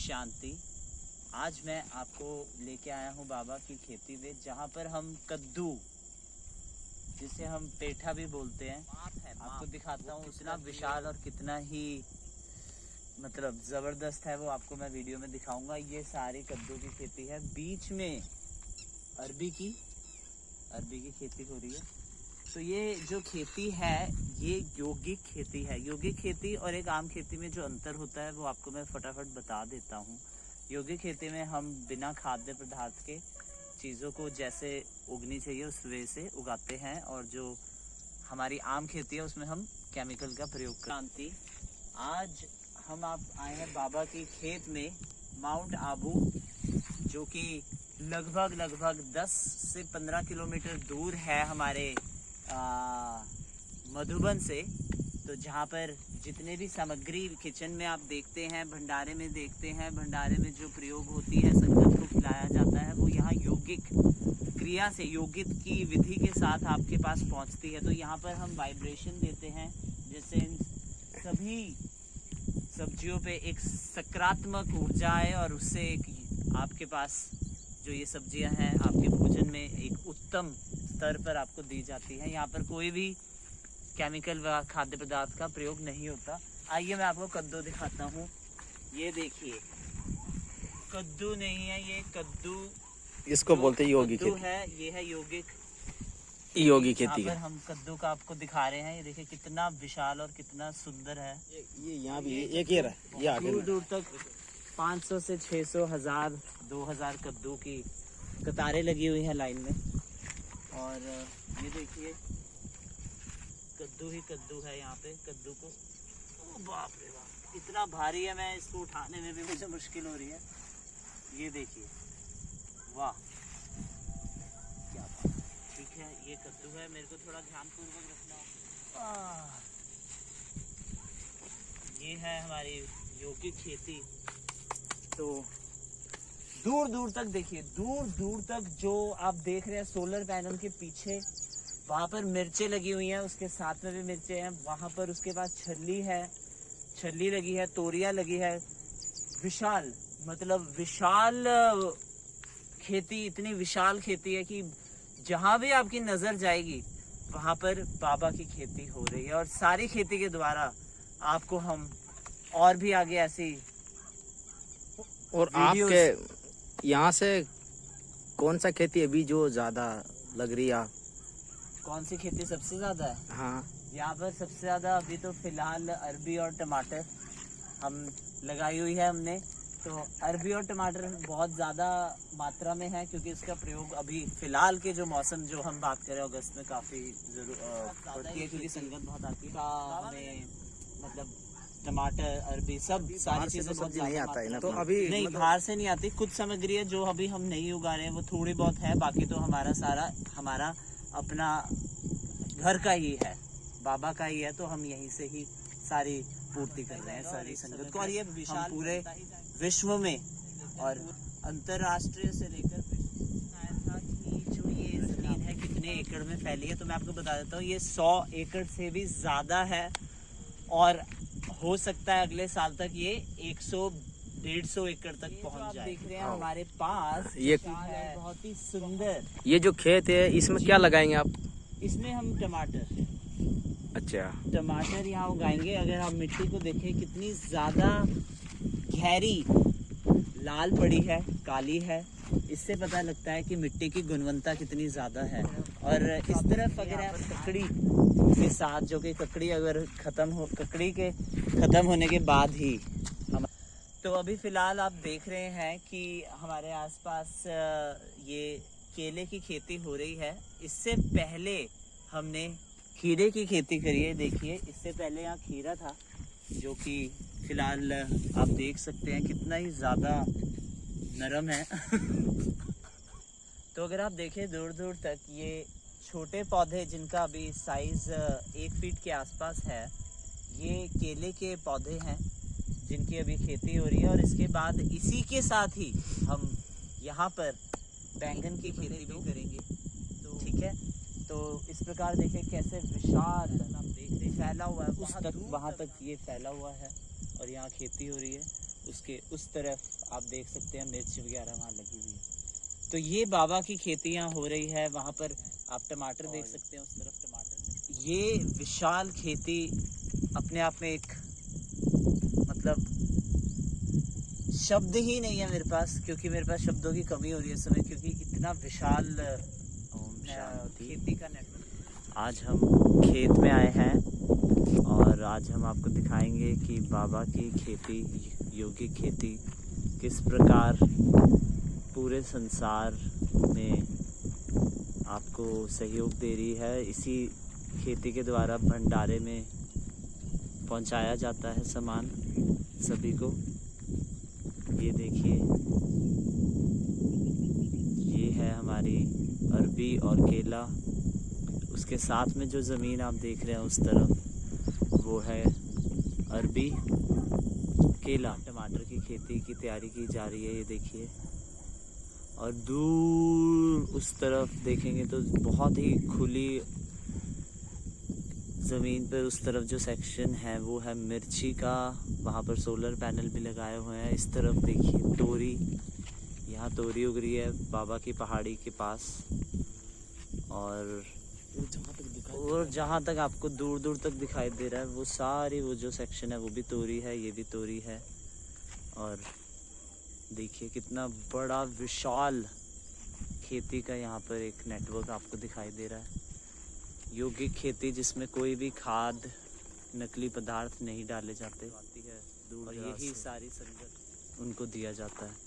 शांति। आज मैं आपको लेके आया हूँ बाबा की खेती में, जहाँ पर हम कद्दू, जिसे हम पेठा भी बोलते हैं, आपको दिखाता हूँ। कितना विशाल और कितना ही मतलब ज़बरदस्त है वो आपको मैं वीडियो में दिखाऊंगा। ये सारी कद्दू की खेती है। बीच में अरबी की खेती हो रही है। तो ये जो खेती है ये यौगिक खेती है। यौगिक खेती और एक आम खेती में जो अंतर होता है वो आपको मैं फटाफट बता देता हूँ। यौगिक खेती में हम बिना खाद्य पदार्थ के चीज़ों को जैसे उगनी चाहिए उस वे से उगाते हैं, और जो हमारी आम खेती है उसमें हम केमिकल का प्रयोग करते हैं। आज हम आप आए हैं बाबा की खेत में, माउंट आबू, जो कि लगभग 10 से 15 किलोमीटर दूर है हमारे मधुबन से। तो जहाँ पर जितने भी सामग्री किचन में आप देखते हैं, भंडारे में देखते हैं, भंडारे में जो प्रयोग होती है, संगत को खिलाया जाता है, वो यहाँ यौगिक क्रिया से, यौगिक की विधि के साथ आपके पास पहुँचती है। तो यहाँ पर हम वाइब्रेशन देते हैं, जिससे इन सभी सब्जियों पे एक सकारात्मक ऊर्जा आए और उससे एक आपके पास जो ये सब्जियां हैं आपके भोजन में एक उत्तम स्तर पर आपको दी जाती है। यहाँ पर कोई भी केमिकल व खाद्य पदार्थ का प्रयोग नहीं होता। आइए मैं आपको कद्दू दिखाता हूँ। ये देखिए, कद्दू नहीं है, ये कद्दू इसको बोलते हैं यौगिक खेती खेती है। ये है यौगिक खेती पर हम कद्दू का आपको दिखा रहे हैं। ये देखिए कितना विशाल और कितना सुंदर है। ये यहाँ भी एक ही रहा, ये आगे दूर दूर तक 500 से 600, 1000, 2000 कद्दू की कतारें लगी हुई हैं लाइन में। और ये देखिए कद्दू ही कद्दू है यहाँ पे। कद्दू को, ओ बाप रे बाप, इतना भारी है, मैं इसको उठाने में भी मुझे मुश्किल हो रही है। ये देखिए, वाह क्या बात। ठीक है, ये कद्दू है, मेरे को थोड़ा ध्यानपूर्वक रखना। ये है हमारी यौगिक खेती। तो दूर दूर तक देखिए, दूर दूर तक जो आप देख रहे हैं सोलर पैनल के पीछे, वहाँ पर मिर्चें लगी हुई हैं, उसके साथ में भी मिर्चें हैं। वहाँ पर उसके पास छल्ली लगी है, तोरियां लगी है। विशाल, मतलब विशाल खेती, इतनी विशाल खेती है कि जहाँ भी आपकी नजर जाएगी वहाँ पर बाबा की खेती हो रही है। और सारी खेती के द्वारा आपको हम और भी आगे ऐसी और आपके यहाँ से कौन सा खेती अभी जो ज्यादा लग रही है? कौन सी खेती सबसे ज्यादा है? हाँ, यहाँ पर सबसे ज्यादा अभी तो फिलहाल अरबी और टमाटर हम लगाई हुई है हमने। तो अरबी और टमाटर बहुत ज़्यादा मात्रा में है, क्योंकि इसका प्रयोग अभी फ़िलहाल के जो मौसम जो हम बात करें अगस्त में काफ़ी पड़ती है, क्योंकि संगत बहुत आती है। हमें मतलब टमाटर, अरबी, सब सारी चीज़ें बहुत नहीं आता है ना, तो अभी नहीं, बाहर से नहीं आती। कुछ सामग्री है जो अभी हम नहीं उगा रहे हैं, वो थोड़ी बहुत है। बाकी तो हमारा अपना घर का ही है, बाबा का ही है। तो हम यहीं से ही सारी पूर्ति कर रहे हैं सारी संगत को। और ये हम पूरे विश्व में और अंतरराष्ट्रीय से लेकर था कि जो ये जमीन है कितने एकड़ में फैली है, तो मैं आपको बता देता हूँ। ये 100 एकड़ से भी ज़्यादा है, और हो सकता है अगले साल तक ये 100-150 एकड़ तक पहुँच जाए। देख रहे हैं हमारे पास ये है बहुत ही सुंदर। ये जो खेत है इसमें क्या लगाएंगे आप? इसमें हम टमाटर यहाँ उगाएंगे। अगर आप मिट्टी को देखें कितनी ज्यादा गहरी लाल पड़ी है, काली है, इससे पता लगता है कि मिट्टी की गुणवत्ता कितनी ज्यादा है। और इस तरफ अगर आप ककड़ी के साथ, जो कि ककड़ी अगर ककड़ी के खत्म होने के बाद ही हम, तो अभी फिलहाल आप देख रहे हैं कि हमारे आसपास ये केले की खेती हो रही है। इससे पहले हमने खीरे की खेती करी है। देखिए, इससे पहले यहाँ खीरा था, जो कि फिलहाल आप देख सकते हैं कितना ही ज़्यादा नरम है। तो अगर आप देखें दूर दूर तक, ये छोटे पौधे जिनका अभी साइज़ 1 फीट के आसपास है, ये केले के पौधे हैं जिनकी अभी खेती हो रही है। और इसके बाद इसी के साथ ही हम यहाँ पर बैंगन की खेती भी करेंगे। तो ठीक है, तो इस प्रकार देखिए कैसे विशाल आप देख रहे फैला हुआ है, उस तक वहाँ तक ये फैला हुआ है और यहाँ खेती हो रही है। उसके उस तरफ आप देख सकते हैं मिर्च वगैरह वहाँ लगी हुई है। तो ये बाबा की खेती यहाँ हो रही है। वहाँ पर आप टमाटर देख सकते हैं, उस तरफ टमाटर। ये विशाल खेती अपने आप में एक मतलब शब्द ही नहीं है मेरे पास, क्योंकि मेरे पास शब्दों की कमी हो रही है इस समय, क्योंकि इतना विशाल खेती का नेटवर्क। आज हम खेत में आए हैं और आज हम आपको दिखाएंगे कि बाबा की खेती, योगिक खेती किस प्रकार पूरे संसार में आपको सहयोग दे रही है। इसी खेती के द्वारा भंडारे में पहुंचाया जाता है सामान सभी को। ये देखिए, ये है हमारी अरबी और केला। उसके साथ में जो ज़मीन आप देख रहे हैं उस तरफ, वो है अरबी, केला। टमाटर की खेती की तैयारी की जा रही है, ये देखिए। और दूर उस तरफ देखेंगे तो बहुत ही खुली ज़मीन पर उस तरफ जो सेक्शन है वो है मिर्ची का। वहाँ पर सोलर पैनल भी लगाए हुए हैं। इस तरफ देखिए तोरी, यहाँ तोरी उग रही है बाबा की पहाड़ी के पास। और जहाँ तक आपको दूर दूर तक दिखाई दे रहा है वो सारी वो जो सेक्शन है वो भी तोरी है, ये भी तोरी है। और देखिए कितना बड़ा विशाल खेती का यहाँ पर एक नेटवर्क आपको दिखाई दे रहा है। योगिक खेती जिसमें कोई भी खाद, नकली पदार्थ नहीं डाले जाते और यही सारी संगत उनको दिया जाता है।